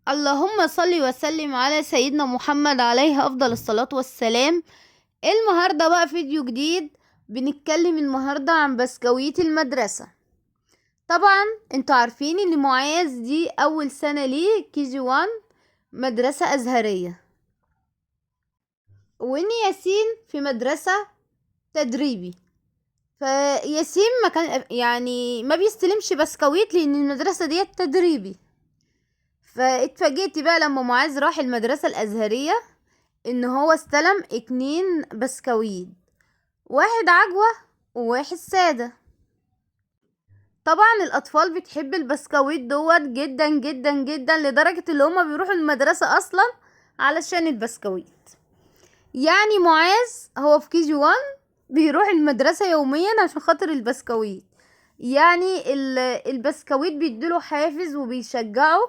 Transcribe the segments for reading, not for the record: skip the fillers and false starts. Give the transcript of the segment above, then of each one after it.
اللهم صل وسلم على سيدنا محمد عليه أفضل الصلاة والسلام. النهاردة بقى فيديو جديد. بنتكلم النهاردة عن بسكويت المدرسة. طبعا انتوا عارفين ان معاذ دي اول سنة ليه KG1 مدرسة ازهرية، وان ياسين في مدرسة تدريبي. فياسين ما كان ما بيستلمش بسكويت لان المدرسة دي تدريبي. فاتفاجئت بقى لما معاذ راح المدرسة الازهرية ان هو استلم 2 بسكويت، واحد عجوة وواحد سادة. طبعا الاطفال بتحب البسكويت دوت جدا جدا جدا، لدرجة اللي هما بيروحوا المدرسة اصلا علشان البسكويت. يعني معاذ هو في KG1 بيروح المدرسة يوميا عشان خاطر البسكويت. يعني البسكويت بيديله حافز وبيشجعه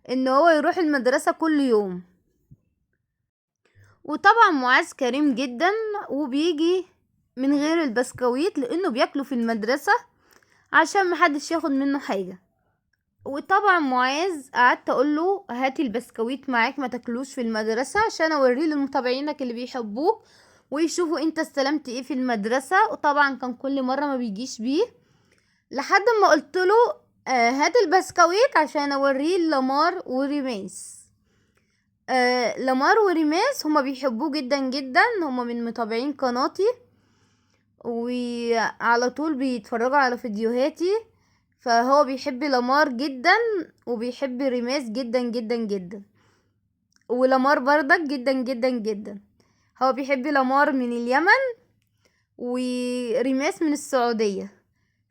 ان هو يروح المدرسة كل يوم. وطبعا معاذ كريم جدا وبيجي من غير البسكويت لانه بياكله في المدرسة عشان محدش ياخد منه حاجة. وطبعا معاذ قعدت اقوله هاتي البسكويت معاك ما تاكلوش في المدرسة عشان اوريه لمتابعينك اللي بيحبوك ويشوفوا انت استلمت ايه في المدرسة. وطبعا كان كل مرة ما بيجيش بيه لحد ما قلتله هات البسكويت عشان اوريه لمار وريميس. لمار وريماس هما بيحبوه جدا جدا، هما من متابعين قناتي وعلى طول بيتفرجوا على فيديوهاتي. فهو بيحب لمار جدا وبيحب ريماس جدا جدا جدا، ولمار بردك جدا جدا جدا. هو بيحب لمار من اليمن وريماس من السعودية.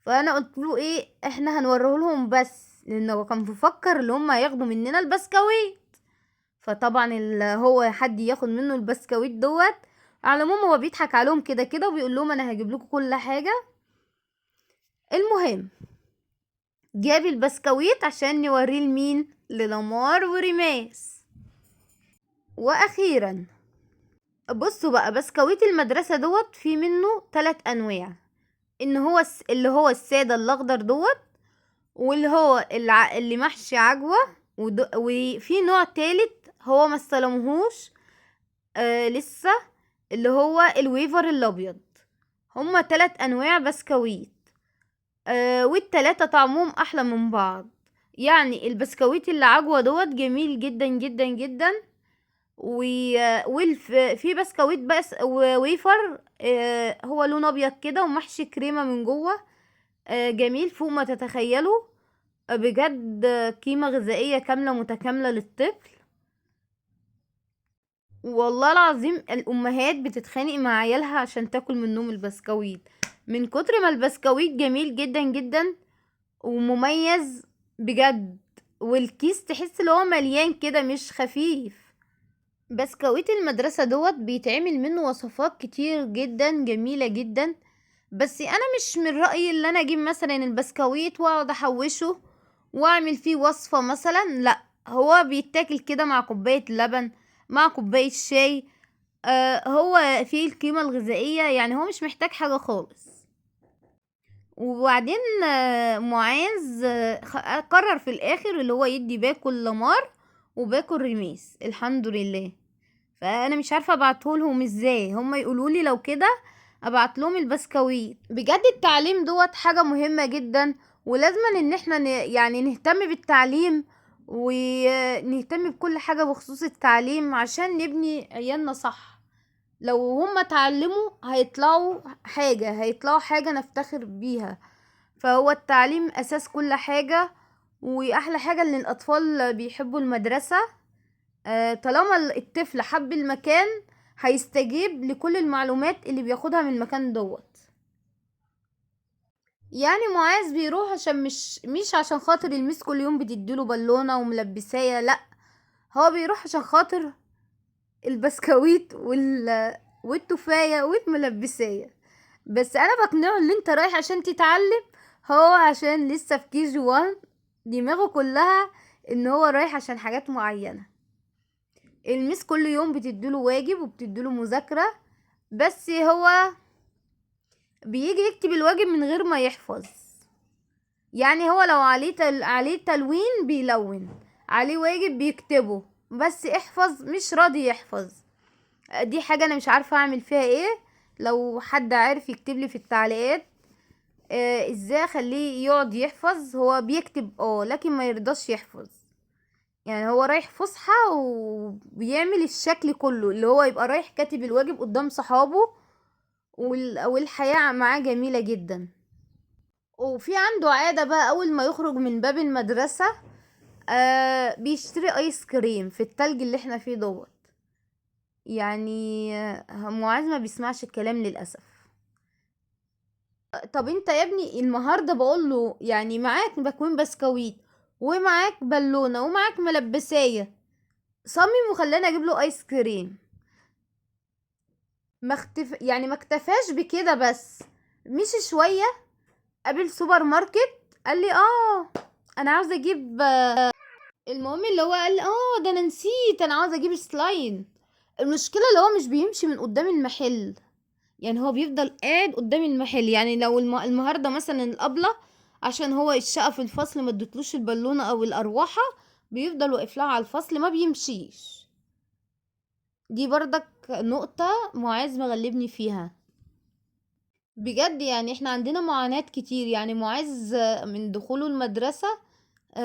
فانا قلت له ايه احنا هنوريه لهم، بس لانه كان بيفكر ان هم هياخدوا مننا البسكويت. فطبعا هو حد ياخد منه البسكويت دوت. على العموم هو بيضحك عليهم كده كده وبيقول لهم انا هجيب لكم كل حاجه. المهم جاب البسكويت عشان نوريه لمين؟ للمار وريماس. واخيرا بصوا بقى بسكويت المدرسه دوت في منه 3 انواع. ان هو اللي هو الساده الاخضر دوت، واللي هو اللي محشي عجوه، وفي نوع تالت هو ما استلمهوش لسه، اللي هو الويفر الابيض. هما 3 انواع بسكويت والتلاتة طعمهم احلى من بعض. يعني البسكويت اللي عجوة دوت جميل جدا جدا جدا، في بسكويت بس ويفر هو لون ابيض كده ومحشي كريمة من جوه. جميل فوق ما تتخيلوا. بجد قيمة غذائية كاملة متكاملة للطفل. والله العظيم الامهات بتتخانق مع عيالها عشان تاكل منهم البسكويت من كتر ما البسكويت جميل جدا جدا ومميز بجد. والكيس تحس اللي هو مليان كده مش خفيف. بسكويت المدرسة دوت بيتعمل منه وصفات كتير جدا جميلة جدا. بس انا مش من رأيي اللي انا اجيب مثلا البسكويت واقعد احوشه واعمل فيه وصفة مثلا. لا، هو بيتاكل كده مع كوباية لبن، مع كوباية شاي. هو فيه القيمة الغذائية، يعني هو مش محتاج حاجة خالص. وبعدين معاذ قرر في الاخر اللي هو يدي باكل لمار وباكل رميس الحمد لله. فانا مش عارفه ابعتهولهم ازاي، هما يقولولي لو كده ابعت لهم البسكويت. بجد التعليم دوت حاجه مهمه جدا، ولازم ان احنا يعني نهتم بالتعليم ونهتم بكل حاجه بخصوص التعليم عشان نبني عيالنا صح. لو هما اتعلموا هيطلعوا حاجة نفتخر بيها. فهو التعليم اساس كل حاجة، واحلى حاجة ان الاطفال بيحبوا المدرسة. طالما الطفل حب المكان هيستجيب لكل المعلومات اللي بياخدها من المكان دوت. يعني معاذ بيروح عشان مش عشان خاطر الميس كل يوم بتديله بالونة وملبساية، لا، هو بيروح عشان خاطر البسكويت والتفاية والملبسية. بس انا بقنعه ان انت رايح عشان تتعلم، هو عشان لسه في KG1 دماغه كلها ان هو رايح عشان حاجات معينة. الميس كل يوم بتديله واجب وبتديله مذاكرة، بس هو بيجي يكتب الواجب من غير ما يحفظ. يعني هو لو عليه تلوين بيلون، عليه واجب بيكتبه، بس احفظ مش راضي يحفظ. دي حاجة انا مش عارفة اعمل فيها ايه. لو حد عارف يكتب لي في التعليقات ازاي اخليه يقعد يحفظ. هو بيكتب لكن ما يرضاش يحفظ. يعني هو رايح فسحة وبيعمل الشكل كله اللي هو يبقى رايح كاتب الواجب قدام صحابه، والحياة معاه جميلة جدا. وفي عنده عادة بقى اول ما يخرج من باب المدرسة بيشتري ايس كريم في التلج اللي احنا فيه دوت. يعني معاذ ما بيسمعش الكلام للأسف. طب انت يا ابني النهارده بقول له يعني معاك بكوين بسكويت ومعاك بالونه ومعاك ملبسايه، صمم وخلاني اجيب له ايس كريم. يعني ما اكتفاش بكده بس، مشي شويه قابل سوبر ماركت، قال لي انا عاوز اجيب المهم اللي هو قال ده انا نسيت انا عاوز اجيب سلاين. المشكله اللي هو مش بيمشي من قدام المحل، يعني هو بيفضل قاعد قدام المحل. يعني لو النهارده مثلا الابله عشان هو الشقه في الفصل ما ادتلوش البالونه او الأروحة، بيفضل واقف لها على الفصل ما بيمشيش. دي برضك نقطة معاذ مغلبني فيها بجد. يعني احنا عندنا معاناة كتير. يعني معاذ من دخوله المدرسة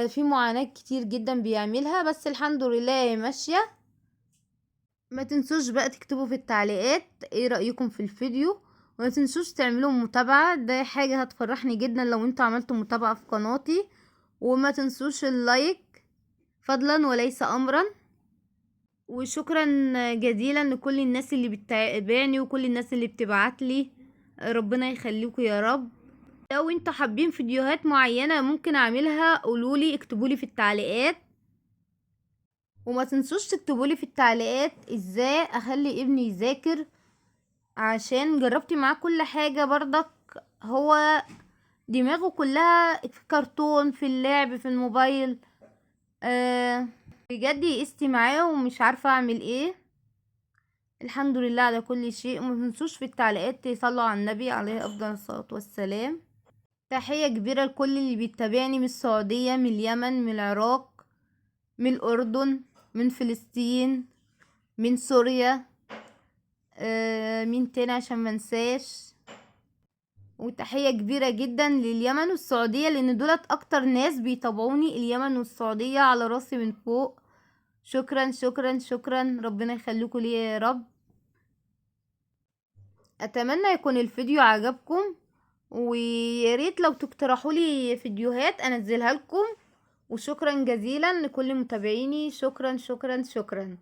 في معاناة كتير جدا بيعملها، بس الحمد لله هي ماشية. ما تنسوش بقى تكتبوا في التعليقات ايه رأيكم في الفيديو، وما تنسوش تعملوا متابعة، ده حاجة هتفرحني جدا لو انتوا عملتوا متابعة في قناتي. وما تنسوش اللايك فضلا وليس امرا. وشكرا جزيلا لكل الناس اللي بتتابعني وكل الناس اللي بتبعتلي، ربنا يخليكم يا رب. لو انتوا حابين فيديوهات معينة ممكن اعملها قولولي، اكتبولي في التعليقات. وما تنسوش تكتبولي في التعليقات ازاي اخلي ابني يذاكر، عشان جربت معاه كل حاجة برضك. هو دماغه كلها في كرتون، في اللعب، في الموبايل. بجد يئست معاه ومش عارفة اعمل ايه. الحمد لله على كل شيء. وما تنسوش في التعليقات تصلوا على النبي عليه افضل الصلاة والسلام. تحية كبيرة لكل اللي بيتابعني من السعودية، من اليمن، من العراق، من الأردن، من فلسطين، من سوريا، مين تاني عشان منساش. وتحية كبيرة جدا لليمن والسعودية لان دولت اكتر ناس بيتابعوني، اليمن والسعودية على راسي من فوق. شكرا شكرا شكرا، ربنا يخليكم لي يا رب. اتمنى يكون الفيديو عجبكم، وياريت لو تقترحوا لي فيديوهات انزلها لكم. وشكرا جزيلا لكل متابعيني، شكرا شكرا شكرا.